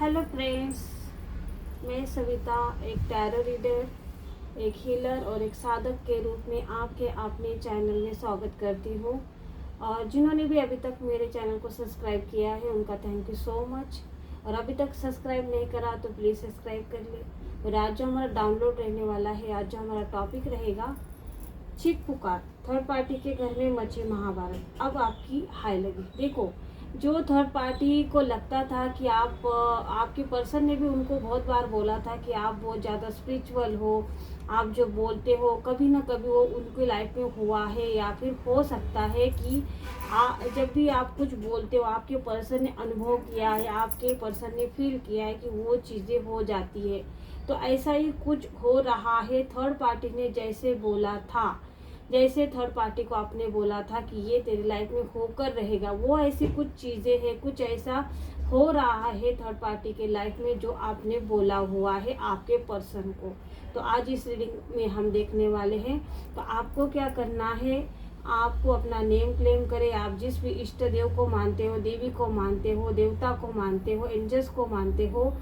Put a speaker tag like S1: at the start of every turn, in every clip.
S1: Hello friends, मैं सविता एक tarot reader, एक हीलर और एक साधक के रूप में आपके अपने चैनल में स्वागत करती हूँ। और जिन्होंने भी अभी तक मेरे चैनल को सब्सक्राइब किया है उनका थैंक यू सो मच। और अभी तक सब्सक्राइब नहीं करा तो प्लीज़ सब्सक्राइब कर ले। और आज जो हमारा डाउनलोड रहने वाला है, आज जो हमारा टॉपिक रहेगा, चीख पुकार, थर्ड पार्टी के घर में मची महाभारत। अब आपकी हाय लगी। देखो, जो थर्ड पार्टी को लगता था कि आपके पर्सन ने भी उनको बहुत बार बोला था कि आप बहुत ज़्यादा स्पिरिचुअल हो, आप जो बोलते हो कभी ना कभी वो उनकी लाइफ में हुआ है, या फिर हो सकता है कि जब भी आप कुछ बोलते हो आपके पर्सन ने अनुभव किया है, आपके पर्सन ने फील किया है कि वो चीज़ें हो जाती है। तो ऐसा ही कुछ हो रहा है। थर्ड पार्टी ने जैसे बोला था, जैसे थर्ड पार्टी को आपने बोला था कि ये तेरी लाइफ में होकर रहेगा, वो ऐसी कुछ चीज़ें हैं, कुछ ऐसा हो रहा है थर्ड पार्टी के लाइफ में जो आपने बोला हुआ है आपके पर्सन को। तो आज इस रीडिंग में हम देखने वाले हैं। तो आपको क्या करना है, आपको अपना नेम क्लेम करें। आप जिस भी इष्ट देव को मानते हो, देवी को मानते हो, देवता को मानते हो, एंजल्स को मानते हो,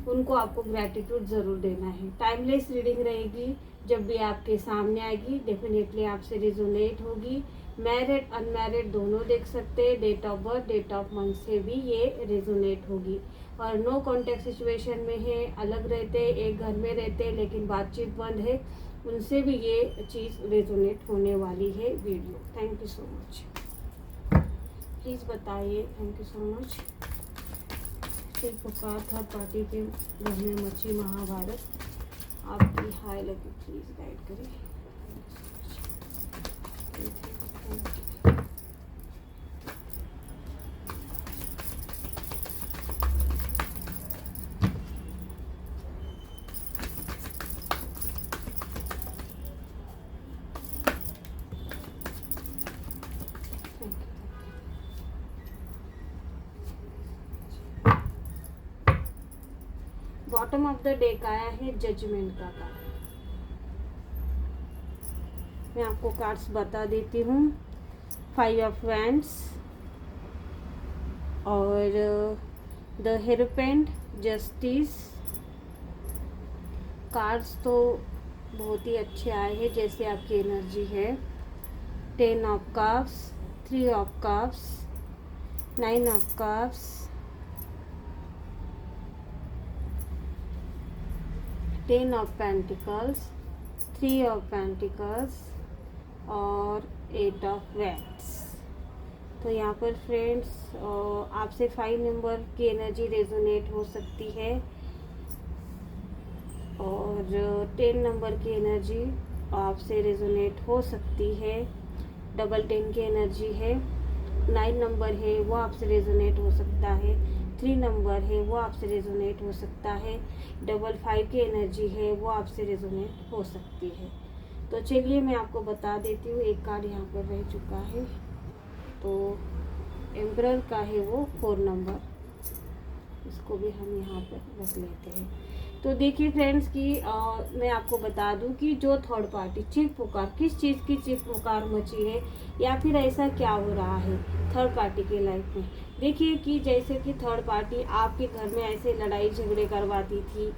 S1: उनको आपको ग्रैटिट्यूड ज़रूर देना है। टाइमलेस रीडिंग रहेगी, जब भी आपके सामने आएगी डेफिनेटली आपसे रिजोनेट होगी। मैरिड अनमैरिड दोनों देख सकते हैं, date of birth date of month से भी ये रिजोनेट होगी। और नो कॉन्टैक्ट सिचुएशन में है, अलग रहते, एक घर में रहते लेकिन बातचीत बंद है, उनसे भी ये चीज़ रेजोनेट होने वाली है video. Thank you so much. Please बताइए, थैंक यू सो मच। चीख पुकार, थर्ड पार्टी के घर में मची महाभारत, आपकी हाय लगी, प्लीज़ गाइड करें। बॉटम ऑफ द डेक आया है जजमेंट का कार्ड। मैं आपको कार्ड्स बता देती हूँ। 5 ऑफ वैंड्स और द हेरोपेंट, जस्टिस। कार्ड्स तो बहुत ही अच्छे आए हैं जैसे आपकी एनर्जी है। 10 of cups, 3 of cups, 9 of cups, 10 of pentacles, 3 of pentacles और 8 ऑफ वैंड्स। तो यहाँ पर फ्रेंड्स आपसे 5 नंबर की एनर्जी रेजोनेट हो सकती है और 10 नंबर की एनर्जी आपसे रेजोनेट हो सकती है। डबल 10 की एनर्जी है। 9 नंबर है वो आपसे रेजोनेट हो सकता है। 3 नंबर है वो आपसे रेजोनेट हो सकता है। डबल 5 की एनर्जी है वो आपसे रेजोनेट हो सकती है। तो चलिए मैं आपको बता देती हूँ। एक कार्ड यहाँ पर रह चुका है, तो एम्परर का है वो 4 नंबर, इसको भी हम यहाँ पर रख लेते हैं। तो देखिए फ्रेंड्स कि मैं आपको बता दूं कि जो थर्ड पार्टी चीख पुकार, किस चीज़ की चीख पुकार मची है या फिर ऐसा क्या हो रहा है थर्ड पार्टी के लाइफ में। देखिए कि जैसे कि थर्ड पार्टी आपके घर में ऐसे लड़ाई झगड़े करवाती थी,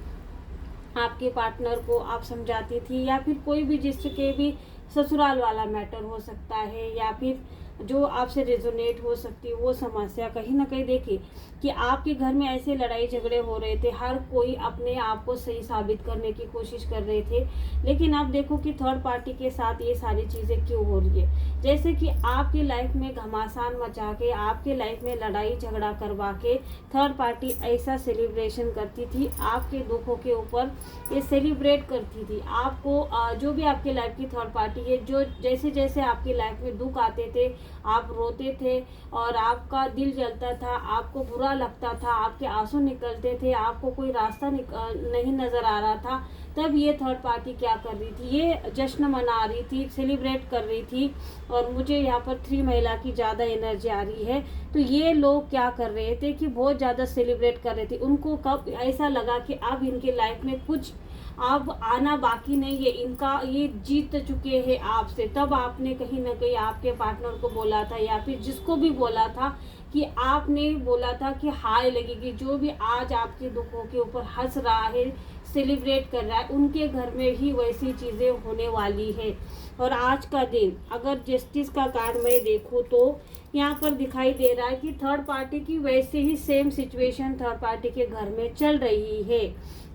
S1: आपके पार्टनर को आप समझाती थी, या फिर कोई भी जिसके भी ससुराल वाला मैटर हो सकता है, या फिर जो आपसे रेजोनेट हो सकती है वो समस्या। कहीं ना कहीं देखिए कि आपके घर में ऐसे लड़ाई झगड़े हो रहे थे, हर कोई अपने आप को सही साबित करने की कोशिश कर रहे थे, लेकिन अब देखो कि थर्ड पार्टी के साथ ये सारी चीज़ें क्यों हो रही है। जैसे कि आपकी लाइफ में घमासान मचा के, आपके लाइफ में लड़ाई झगड़ा करवा के थर्ड पार्टी ऐसा सेलिब्रेशन करती थी, आपके दुखों के ऊपर ये सेलिब्रेट करती थी। आपको जो भी आपकी लाइफ की थर्ड पार्टी है, जो जैसे जैसे आपकी लाइफ में दुख आते थे आप रोते थे और आपका दिल जलता था, आपको बुरा लगता था, आपके आंसू निकलते थे, आपको कोई रास्ता नहीं नज़र आ रहा था, तब ये थर्ड पार्टी क्या कर रही थी, ये जश्न मना रही थी, सेलिब्रेट कर रही थी। और मुझे यहाँ पर 3 महिला की ज़्यादा एनर्जी आ रही है। तो ये लोग क्या कर रहे थे कि बहुत ज़्यादा सेलिब्रेट कर रहे थे। उनको कब ऐसा लगा कि अब इनके लाइफ में कुछ अब आना बाकी नहीं है, इनका ये जीत चुके हैं आपसे। तब आपने कहीं ना कहीं आपके पार्टनर को बोला था, या फिर जिसको भी बोला था कि आपने बोला था कि हाय लगेगी, जो भी आज आपके दुखों के ऊपर हंस रहा है, सेलिब्रेट कर रहा है, उनके घर में ही वैसी चीज़ें होने वाली है। और आज का दिन अगर जस्टिस का कार्ड मैं देखूँ तो यहाँ पर दिखाई दे रहा है कि थर्ड पार्टी की वैसे ही सेम सिचुएशन थर्ड पार्टी के घर में चल रही है।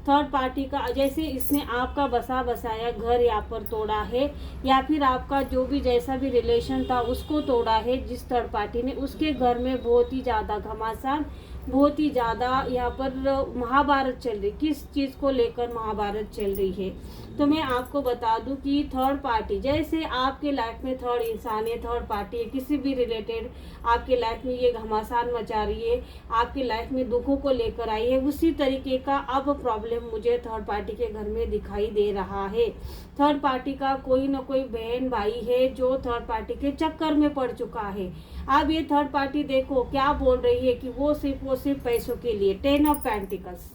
S1: थर्ड पार्टी का जैसे इसने आपका बसा बसाया घर यहाँ पर तोड़ा है, या फिर आपका जो भी जैसा भी रिलेशन था उसको तोड़ा है जिस थर्ड पार्टी ने, उसके घर में बहुत ही ज़्यादा घमासान, बहुत ही ज़्यादा यहाँ पर महाभारत चल रही। किस चीज़ को लेकर महाभारत चल रही है, तो मैं आपको बता दूं कि थर्ड पार्टी जैसे आपके लाइफ में थर्ड इंसान है, थर्ड पार्टी है, किसी भी रिलेटेड आपके लाइफ में ये घमासान मचा रही है, आपकी लाइफ में दुखों को लेकर आई है, उसी तरीके का अब प्रॉब्लम मुझे थर्ड पार्टी के घर में दिखाई दे रहा है। थर्ड पार्टी का कोई ना कोई बहन भाई है जो थर्ड पार्टी के चक्कर में पड़ चुका है। अब ये थर्ड पार्टी देखो क्या बोल रही है कि वो सिर्फ पैसों के लिए, 10 ऑफ पेंटिकल्स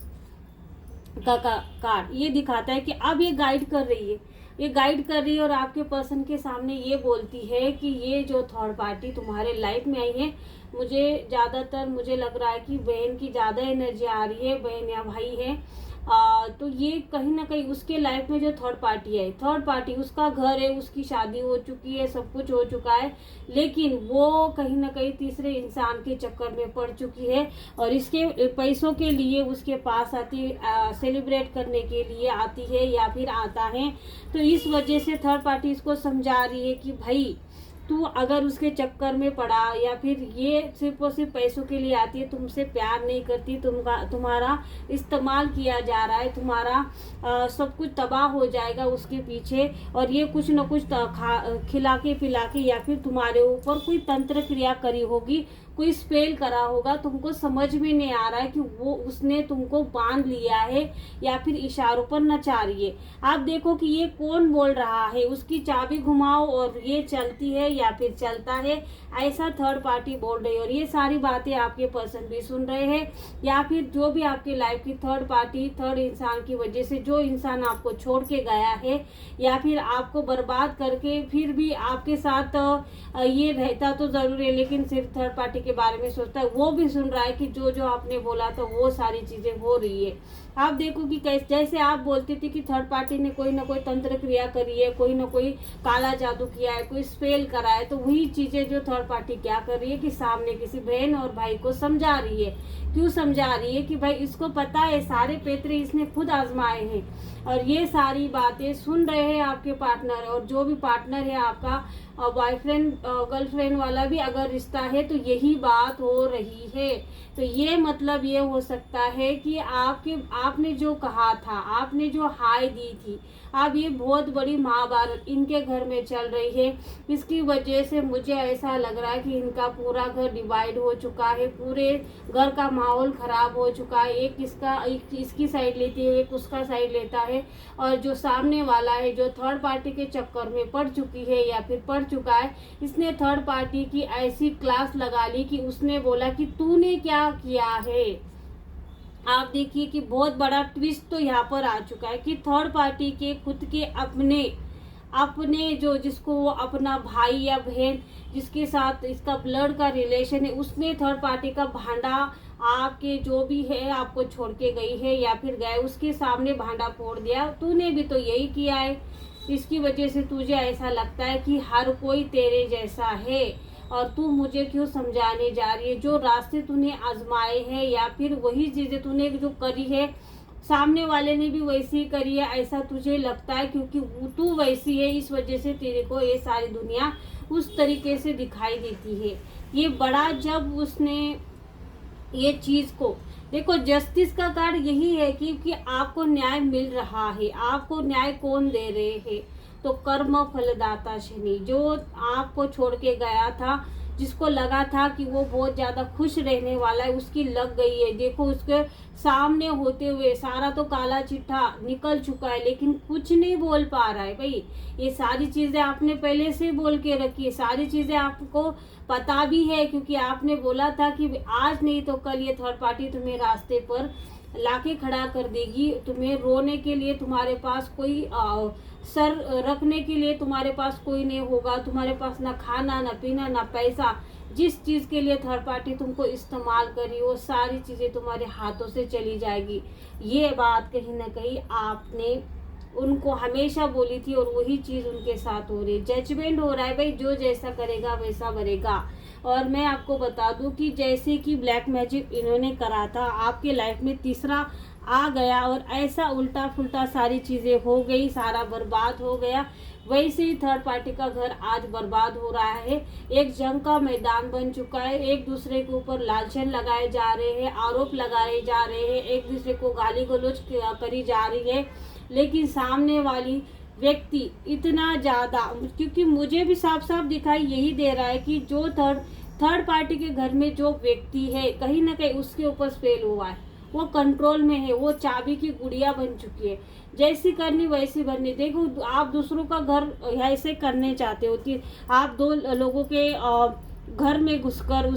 S1: का कार्ड ये दिखाता है कि अब ये गाइड कर रही है, ये गाइड कर रही है और आपके पर्सन के सामने ये बोलती है कि ये जो थर्ड पार्टी तुम्हारे लाइफ में आई है, मुझे लग रहा है कि बहन की ज़्यादा एनर्जी आ रही है, बहन या भाई है। तो ये कहीं ना कहीं उसके लाइफ में जो थर्ड पार्टी है, थर्ड पार्टी उसका घर है, उसकी शादी हो चुकी है, सब कुछ हो चुका है, लेकिन वो कहीं ना कहीं तीसरे इंसान के चक्कर में पड़ चुकी है और इसके पैसों के लिए उसके पास आती, सेलिब्रेट करने के लिए आती है या फिर आता है। तो इस वजह से थर्ड पार्टी इसको समझा रही है कि भाई तू अगर उसके चक्कर में पड़ा या फिर ये सिर्फ और सिर्फ पैसों के लिए आती है, तुमसे प्यार नहीं करती, तुम्हारा इस्तेमाल किया जा रहा है, तुम्हारा सब कुछ तबाह हो जाएगा उसके पीछे, और ये कुछ न कुछ खिला के पिला के या फिर तुम्हारे ऊपर कोई तंत्र क्रिया करी होगी, कोई स्पेल करा होगा, तुमको समझ में नहीं आ रहा है कि वो उसने तुमको बांध लिया है या फिर इशारों पर नचा रही है। आप देखो कि ये कौन बोल रहा है, उसकी चाबी घुमाओ और ये चलती है या फिर चलता है, ऐसा थर्ड पार्टी बोल रही है। और ये सारी बातें आपके पर्सन भी सुन रहे हैं, या फिर जो भी आपकी लाइफ की थर्ड पार्टी, थर्ड इंसान की वजह से जो इंसान आपको छोड़ के गया है या फिर आपको बर्बाद करके फिर भी आपके साथ ये रहता तो जरूर है लेकिन सिर्फ थर्ड पार्टी के बारे में सोचता है, वो भी सुन रहा है कि जो जो आपने बोला था वो सारी चीजें हो रही है। आप देखो कि जैसे आप बोलती थी कि थर्ड पार्टी ने कोई ना कोई तंत्र क्रिया करी है, कोई ना कोई काला जादू किया है, कोई स्पेल करा है, तो वही चीजें जो थर्ड पार्टी क्या कर रही है कि सामने किसी बहन और भाई को समझा रही है। क्यों समझा रही है कि भाई इसको पता है सारे पैतरे इसने खुद आजमाए हैं और ये सारी बातें सुन रहे हैं आपके पार्टनर, और जो भी पार्टनर है आपका बॉयफ्रेंड गर्लफ्रेंड वाला भी अगर रिश्ता है तो यही बात हो रही है। तो ये मतलब ये हो सकता है कि आपने जो कहा था, आपने जो हाय दी थी, अब ये बहुत बड़ी महाभारत इनके घर में चल रही है। इसकी वजह से मुझे ऐसा लग रहा है कि इनका पूरा घर डिवाइड हो चुका है, पूरे घर का माहौल खराब हो चुका है। एक इसकी साइड लेती है, एक उसका साइड लेता है, और जो सामने वाला है जो थर्ड पार्टी के चक्कर में पड़ चुकी है या फिर पड़ चुका है, इसने थर्ड पार्टी की ऐसी क्लास लगा ली कि उसने बोला कि तूने क्या किया है। आप देखिए कि बहुत बड़ा ट्विस्ट तो यहाँ पर आ चुका है कि थर्ड पार्टी के खुद के अपने जो जिसको वो अपना भाई या बहन जिसके साथ इसका ब्लड का रिलेशन है, उसने थर्ड पार्टी का भांडा आपके जो भी है आपको छोड़ के गई है या फिर गए उसके सामने भांडा फोड़ दिया। तूने भी तो यही किया है, इसकी वजह से तुझे ऐसा लगता है कि हर कोई तेरे जैसा है और तू मुझे क्यों समझाने जा रही है। जो रास्ते तूने आजमाए हैं या फिर वही चीज़ें तूने जो करी है सामने वाले ने भी वैसी ही करी है, ऐसा तुझे लगता है क्योंकि तू वैसी है, इस वजह से तेरे को ये सारी दुनिया उस तरीके से दिखाई देती है। ये बड़ा जब उसने ये चीज़ को देखो, जस्टिस का कार्ड यही है कि आपको न्याय मिल रहा है। आपको न्याय कौन दे रहे हैं? तो कर्म फलदाता शनि, जो आपको छोड़ के गया था, जिसको लगा था कि वो बहुत ज़्यादा खुश रहने वाला है, उसकी लग गई है। देखो उसके सामने होते हुए सारा तो काला चिट्ठा निकल चुका है लेकिन कुछ नहीं बोल पा रहा है। भाई ये सारी चीज़ें आपने पहले से बोल के रखी है, सारी चीज़ें आपको पता भी है, क्योंकि आपने बोला था कि आज नहीं तो कल ये थर्ड पार्टी तुम्हें रास्ते पर लाके खड़ा कर देगी। तुम्हें रोने के लिए तुम्हारे पास कोई सर रखने के लिए तुम्हारे पास कोई नहीं होगा। तुम्हारे पास ना खाना, ना पीना, ना पैसा। जिस चीज़ के लिए थर्ड पार्टी तुमको इस्तेमाल करी, वो सारी चीज़ें तुम्हारे हाथों से चली जाएगी। ये बात कहीं ना कहीं आपने उनको हमेशा बोली थी और वही चीज़ उनके साथ हो रही। जजमेंट हो रहा है भाई, जो जैसा करेगा वैसा भरेगा। और मैं आपको बता दूं कि जैसे कि ब्लैक मैजिक इन्होंने करा था, आपके लाइफ में तीसरा आ गया और ऐसा उल्टा फुल्टा सारी चीज़ें हो गई, सारा बर्बाद हो गया। वैसे ही थर्ड पार्टी का घर आज बर्बाद हो रहा है। एक जंग का मैदान बन चुका है। एक दूसरे के ऊपर लालचन लगाए जा रहे हैं, आरोप लगाए जा रहे हैं, एक दूसरे को गाली गलौज करी जा रही है। लेकिन सामने वाली व्यक्ति इतना ज़्यादा, क्योंकि मुझे भी साफ साफ दिखाई यही दे रहा है कि जो थर्ड पार्टी के घर में जो व्यक्ति है, कहीं ना कहीं उसके ऊपर फेल हुआ है। वो कंट्रोल में है, वो चाबी की गुड़िया बन चुकी है। जैसी करनी वैसी बननी। देखो, आप दूसरों का घर ऐसे करने चाहते हो कि आप दो लोगों के घर में घुसकर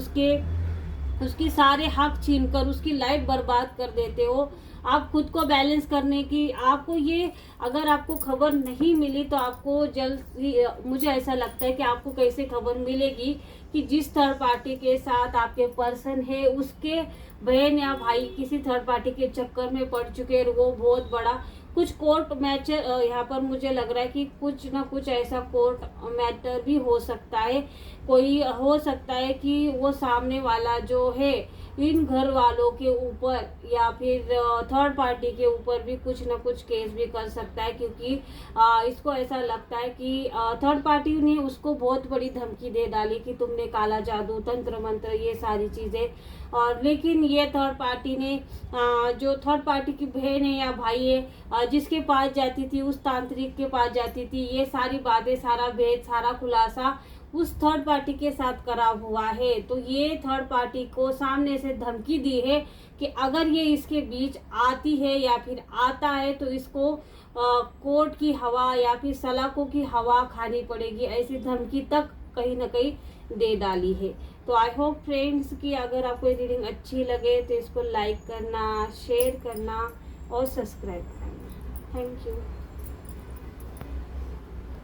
S1: उसकी सारे हक छीनकर उसकी लाइफ बर्बाद कर देते हो। आप खुद को बैलेंस करने की, आपको ये, अगर आपको खबर नहीं मिली तो आपको जल्द ही, मुझे ऐसा लगता है कि आपको कैसे खबर मिलेगी कि जिस थर्ड पार्टी के साथ आपके पर्सन है, उसके बहन या भाई किसी थर्ड पार्टी के चक्कर में पड़ चुके हैं। वो बहुत बड़ा कुछ कोर्ट मैटर, यहाँ पर मुझे लग रहा है कि कुछ ना कुछ ऐसा कोर्ट मैटर भी हो सकता है। कोई हो सकता है कि वो सामने वाला जो है इन घर वालों के ऊपर या फिर थर्ड पार्टी के ऊपर भी कुछ ना कुछ केस भी कर सकता है, क्योंकि इसको ऐसा लगता है कि थर्ड पार्टी ने उसको बहुत बड़ी धमकी दे डाली कि तुमने काला जादू, तंत्र मंत्र, ये सारी चीज़ें। और लेकिन ये थर्ड पार्टी ने, जो थर्ड पार्टी की बहन है या भाई है, जिसके पास जाती थी, उस तांत्रिक के पास जाती थी, ये सारी बातें, सारा भेद, सारा खुलासा उस थर्ड पार्टी के साथ करा हुआ है। तो ये थर्ड पार्टी को सामने से धमकी दी है कि अगर ये इसके बीच आती है या फिर आता है तो इसको कोर्ट की हवा या फिर सलाखों की हवा खानी पड़ेगी। ऐसी धमकी तक कहीं ना कहीं दे डाली है। तो आई होप फ्रेंड्स कि अगर आपको ये रीडिंग अच्छी लगे तो इसको लाइक करना, शेयर करना और सब्सक्राइब करना। Thank you.